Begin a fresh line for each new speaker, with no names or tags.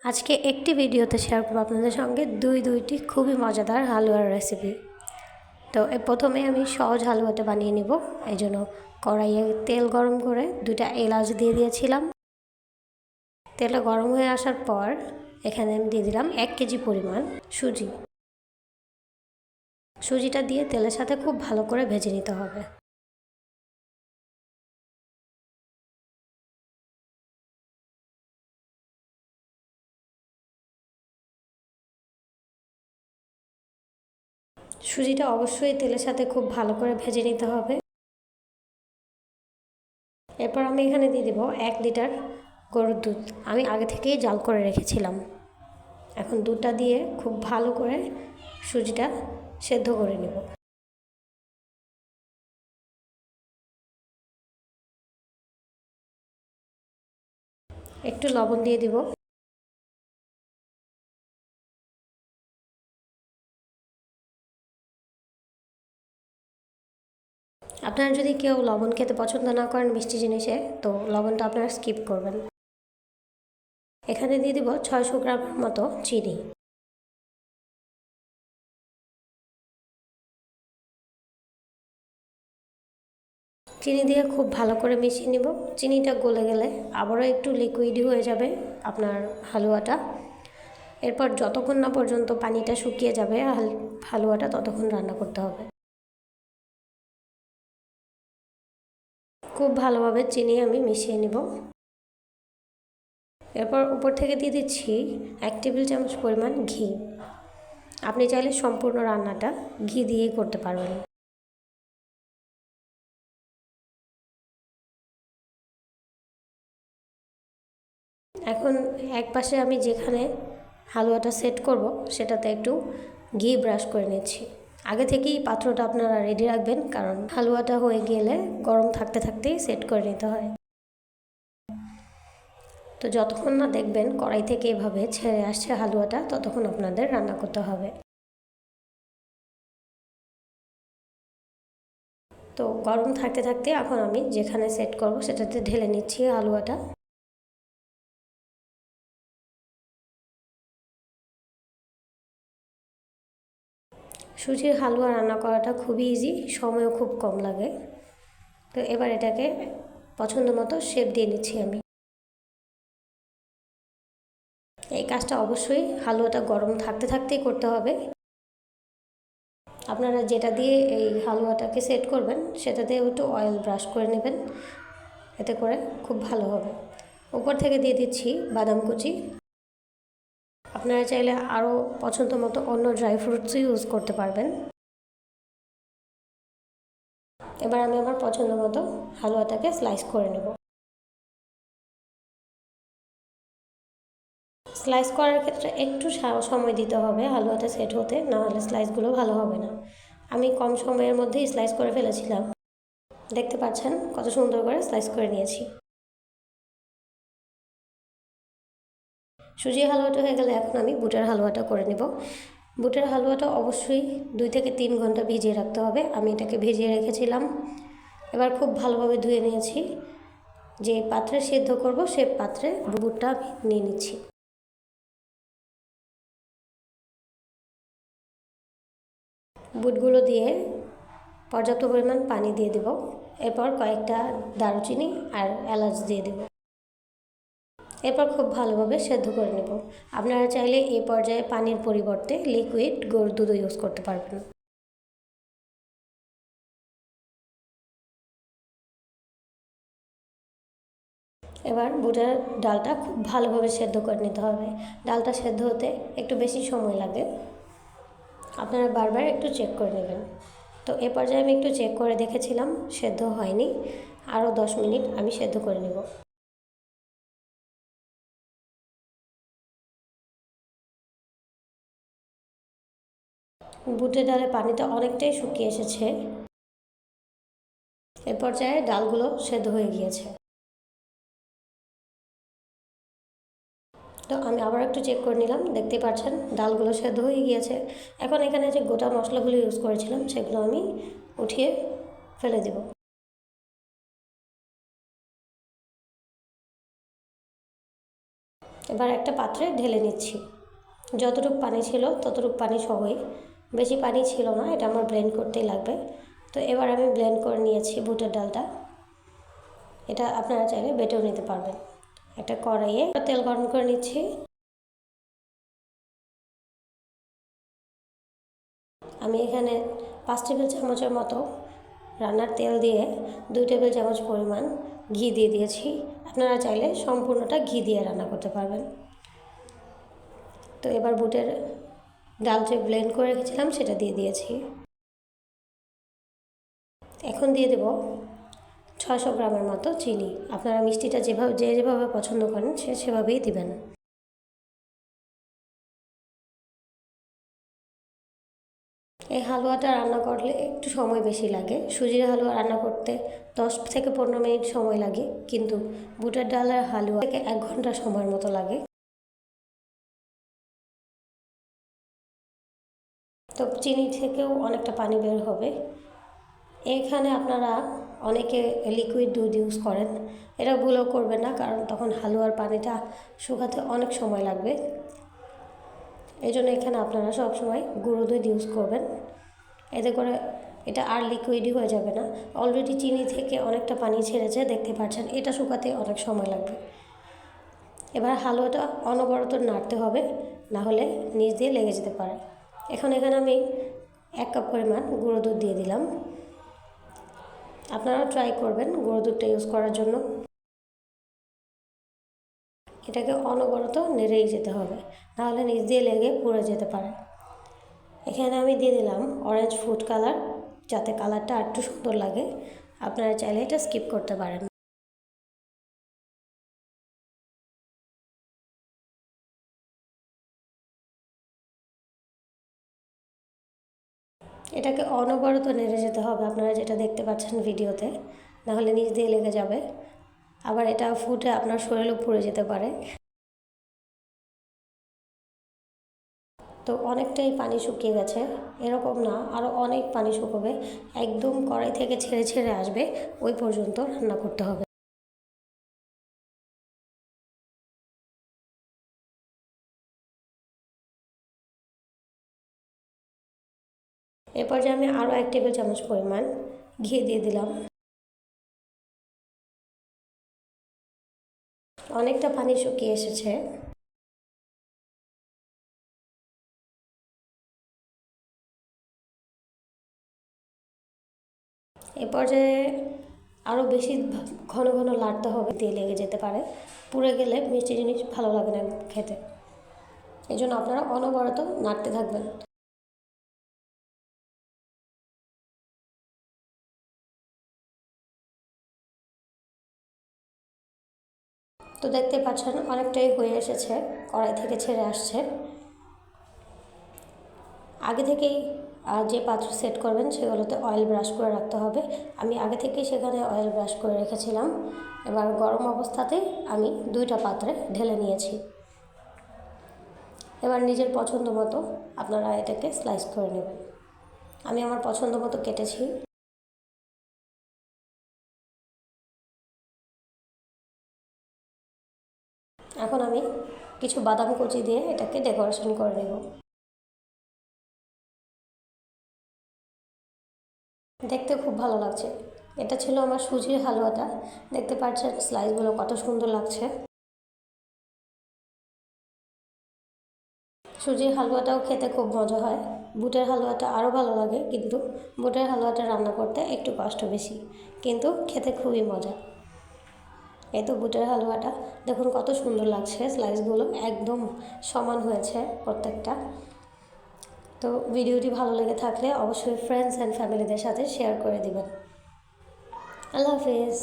আজকে একটি ভিডিওতে শেয়ার করব আপনাদের সঙ্গে দুইটি খুবই মজাদার হালুয়ার রেসিপি। তো প্রথমে আমি সহজ হালুয়াটা বানিয়ে নিব। এই জন্য কড়াইয়ে তেল গরম করে 2টা এলাচ দিয়ে দিয়েছিলাম। তেলটা গরম হয়ে আসার পর এখানে আমি দিয়ে দিলাম 1 কেজি পরিমাণ সুজিটা দিয়ে তেলের সাথে খুব ভালো করে ভেজে নিতে হবে। সুজিটা অবশ্যই তেলের সাথে খুব ভালো করে ভেজে নিতে হবে। এরপর আমি এখানে দিয়ে দেব 1 লিটার গরুর দুধ। আমি আগে থেকেই জাল করে রেখেছিলাম। এখন দুধটা দিয়ে খুব ভালো করে সুজিটা সেদ্ধ করে নেব। একটু লবণ দিয়ে দিব। আপনারা যদি কেউ লবণ খেতে পছন্দ না করেন মিষ্টি জিনিসে, তো লবণটা আপনারা স্কিপ করবেন। এখানে দিয়ে দিব 600 গ্রাম মতো চিনি। চিনি দিয়ে খুব ভালো করে মিশিয়ে নিব। চিনিটা গলে গেলে আবারও একটু লিকুইড হয়ে যাবে আপনার হালুয়াটা। এরপর যতক্ষণ না পর্যন্ত পানিটা শুকিয়ে যাবে হালুয়াটা, ততক্ষণ রান্না করতে হবে। খুব ভালোভাবে চিনি আমি মিশিয়ে নিব। এরপর উপর থেকে দিয়ে দিচ্ছি 1 টেবিল চামচ পরিমাণ ঘি। আপনি চাইলে সম্পূর্ণ রান্নাটা ঘি দিয়েই করতে পারবেন। এখন এক পাশে আমি যেখানে হালুয়াটা সেট করব সেটাতে একটু ঘি ব্রাশ করে নিচ্ছি। আগে থেকেই পাত্রটা আপনারা রেডি রাখবেন, কারণ হালুয়াটা হয়ে গেলে গরম থাকতে থাকতেই সেট করে নিতে হয়। তো যতক্ষণ না দেখবেন কড়াই থেকে এভাবে ছেড়ে আসছে হালুয়াটা, ততক্ষণ আপনাদের রান্না করতে হবে। তো গরম থাকতে থাকতে এখন আমি যেখানে সেট করব সেটাতে ঢেলে নিচ্ছি হালুয়াটা। সুজির হালুয়া রান্না করাটা খুবই ইজি, সময়ও খুব কম লাগে। তো এবার এটাকে পছন্দ মতো শেপ দিয়ে নিচ্ছি আমি। এই কাজটা অবশ্যই হালুয়াটা গরম থাকতে থাকতেই করতে হবে। আপনারা যেটা দিয়ে এই হালুয়াটাকে সেট করবেন সেটাতে একটু অয়েল ব্রাশ করে নেবেন, এতে করে খুব ভালো হবে। উপর থেকে দিয়ে দিচ্ছি বাদাম কুচি। আপনারা চাইলে আরও পছন্দ মতো অন্য ড্রাই ফ্রুটসও ইউজ করতে পারবেন। এবার আমি আমার পছন্দ মতো হালুয়াটাকে স্লাইস করে নেব। স্লাইস করার ক্ষেত্রে একটু সময় দিতে হবে হালুয়াটা সেট হতে, না হলে স্লাইসগুলো ভালো হবে না। আমি কম সময়ের মধ্যেই স্লাইস করে ফেলেছিলাম। দেখতে পাচ্ছেন কত সুন্দর করে স্লাইস করে নিয়েছি। সুজির হালুয়াটা হয়ে গেলে এখন আমি বুটের হালুয়াটা করে নেব। বুটের হালুয়াটা অবশ্যই 2 থেকে 3 ঘন্টা ভিজিয়ে রাখতে হবে। আমি এটাকে ভিজিয়ে রেখেছিলাম। এবার খুব ভালোভাবে ধুয়ে নিয়েছি। যে পাত্রে সেদ্ধ করব সে পাত্রে বুটটা নিয়ে নিচ্ছি। বুটগুলো দিয়ে পর্যাপ্ত পরিমাণ পানি দিয়ে দেব। এরপর কয়েকটা দারুচিনি আর এলাচ দিয়ে দেব। এরপর খুব ভালোভাবে সেদ্ধ করে নেব। আপনারা চাইলে এই পর্যায়ে পানির পরিবর্তে লিকুইড গরুর দুধও ইউজ করতে পারবেন। এবার বুটের ডালটা খুব ভালোভাবে সেদ্ধ করে নিতে হবে। ডালটা সেদ্ধ হতে একটু বেশি সময় লাগে, আপনারা বারবার একটু চেক করে নেবেন। তো এ পর্যায়ে আমি একটু চেক করে দেখেছিলাম, সেদ্ধ হয়নি। আরও 10 মিনিট আমি সেদ্ধ করে নেব। বুটের ডালের পানিটা অনেকটাই শুকিয়ে এসেছে। এ পর্যায়ে ডালগুলো সেদ্ধ হয়ে গিয়েছে। তো আমি আবার একটু চেক করে নিলাম, দেখতে পাচ্ছেন ডালগুলো সেদ্ধ হয়ে গিয়েছে। এখন এখানে যে গোটা মশলাগুলো ইউজ করেছিলাম সেগুলো আমি উঠিয়ে ফেলে দেব। এবার একটা পাত্রে ঢেলে নিচ্ছি। যতটুকু পানি ছিল ততটুকু পানি সহই, বেশি পানি ছিল না, এটা আমার ব্লেন্ড করতেই লাগবে। তো এবার আমি ব্লেন্ড করে নিয়েছি বুটের ডালটা। এটা আপনারা চাইলে বেটেও নিতে পারবেন। একটা কড়াইয়ে তেল গরম করে নিচ্ছি। আমি এখানে 5 টেবিল চামচের মতো রান্নার তেল দিয়ে 2 টেবিল চামচ পরিমাণ ঘি দিয়ে দিয়েছি। আপনারা চাইলে সম্পূর্ণটা ঘি দিয়ে রান্না করতে পারবেন। তো এবার বুটের ডাল যে ব্লেন্ড করে রেখেছিলাম সেটা দিয়ে দিয়েছি। এখন দিয়ে দেব 600 গ্রামের মতো চিনি। আপনারা মিষ্টিটা যেভাবে পছন্দ করেন সেভাবেই দিবেন। এই হালুয়াটা রান্না করলে একটু সময় বেশি লাগে। সুজির হালুয়া রান্না করতে 10 থেকে 15 মিনিট সময় লাগে, কিন্তু বুটের ডালের হালুয়া থেকে 1 ঘন্টা সময়ের মতো লাগে। তো চিনি থেকেও অনেকটা পানি বের হবে। এখানে আপনারা অনেকে লিকুইড দুধ ইউজ করেন, এটা ভুলও করবেন না, কারণ তখন হালুয়ার পানিটা শুকাতে অনেক সময় লাগবে। এই জন্য এখানে আপনারা সবসময় গুঁড়ো দুধ ইউজ করবেন। এতে করে এটা আর লিকুইডই হয়ে যাবে না। অলরেডি চিনি থেকে অনেকটা পানি ছেড়েছে, দেখতে পাচ্ছেন। এটা শুকাতে অনেক সময় লাগবে। এবার হালুয়াটা অনবরত নাড়তে হবে, না হলে নিচ দিয়ে লেগে যেতে পারে। এখানে আমি 1 কাপ পরিমাণ গুঁড়ো দুধ দিয়ে দিলাম। আপনারাও ট্রাই করবেন গুঁড়ো দুধটা ইউজ করার জন্য। এটাকে অনবরত নেড়েই যেতে হবে, নাহলে নিচ দিয়ে লেগে পুড়ে যেতে পারে। এখানে আমি দিয়ে দিলাম অরেঞ্জ ফুড কালার, যাতে কালারটা একটু সুন্দর লাগে। আপনারা চাইলে এটা স্কিপ করতে পারেন। এটাকে অনবরত নেড়ে যেতে হবে, আপনারা যেটা দেখতে পাচ্ছেন ভিডিওতে, নাহলে নিচ দিয়ে লেগে যাবে। আবার এটা ফুটে আপনার শরীরও পুড়ে যেতে পারে। তো অনেকটাই পানি শুকিয়ে গেছে, এরকম না, আরও অনেক পানি শুকোবে। একদম কড়াই থেকে ছেড়ে ছেড়ে আসবে, ওই পর্যন্ত রান্না করতে হবে। এ পর্যায়ে আমি আরও 1 টেবিল চামচ পরিমাণ ঘি দিয়ে দিলাম। অনেকটা পানি শুকিয়ে এসেছে। এ পর্যায়ে আরও বেশি ঘন ঘন লাড়তে হবে, দিয়ে লেগে যেতে পারে। পুড়ে গেলে মিষ্টি জিনিস ভালো লাগে না খেতে। এই জন্য আপনারা অনবরত নাড়তে থাকবেন। তো দেখতে পাচ্ছেন অনেকটাই হয়ে এসেছে, কড়াই থেকে ছেড়ে আসছে। আগে থেকেই যে পাত্র সেট করবেন সেগুলোতে অয়েল ব্রাশ করে রাখতে হবে। আমি আগে থেকেই সেখানে অয়েল ব্রাশ করে রেখেছিলাম। এবার গরম অবস্থাতেই আমি 2টা পাত্রে ঢেলে নিয়েছি। এবার নিজের পছন্দ মতো আপনারা এটাকে স্লাইস করে নেবেন। আমি আমার পছন্দ মতো কেটেছি। এখন আমি কিছু বাদাম কুচি দিয়ে এটাকে ডেকোরেশন করে নেব। দেখতে খুব ভালো লাগছে। এটা ছিল আমার সুজির হালুয়াটা। দেখতে পাচ্ছেন স্লাইসগুলো কত সুন্দর লাগছে। সুজির হালুয়াটাও খেতে খুব মজা হয়। বুটের হালুয়াটা আরও ভালো লাগে, কিন্তু বুটের হালুয়াটা রান্না করতে একটু কষ্ট বেশি, কিন্তু খেতে খুবই মজা। এই তো বুটের হালুয়াটা দেখুন কত সুন্দর লাগছে, স্লাইসগুলো একদম সমান হয়েছে প্রত্যেকটা। তো ভিডিওটি ভালো লেগে থাকলে অবশ্যই ফ্রেন্ডস অ্যান্ড ফ্যামিলিদের সাথে শেয়ার করে দিবেন। আল্লাহ হাফিজ।